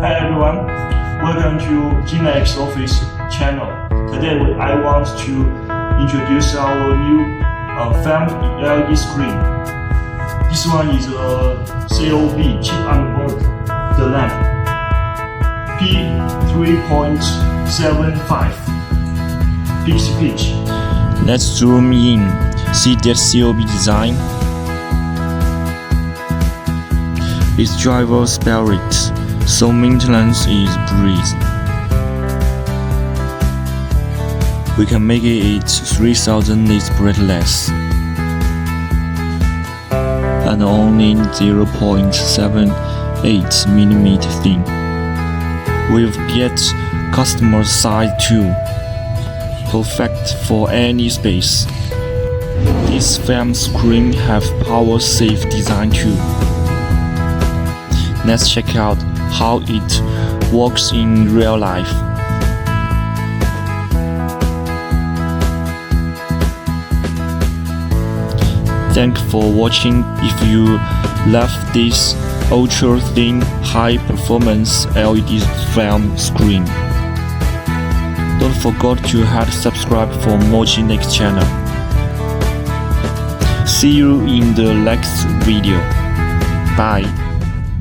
Hi everyone, welcome to Genex office channel. Today I want to introduce our new film LED screen. This one is a COB chip on board the lamp P3.75 pixel pitch. Let's zoom in, see that COB design. Its driver spirit, so maintenance is breeze. We can make it 3000 nits breathless and only 0.78mm thin. We've get customer size too, perfect for any space. This film screen have power safe design too. Let's check out how it works in real life. Thanks for watching. If you love this ultra thin high performance LED film screen, don't forget to hit subscribe for more Genex channel. See you in the next video. Bye.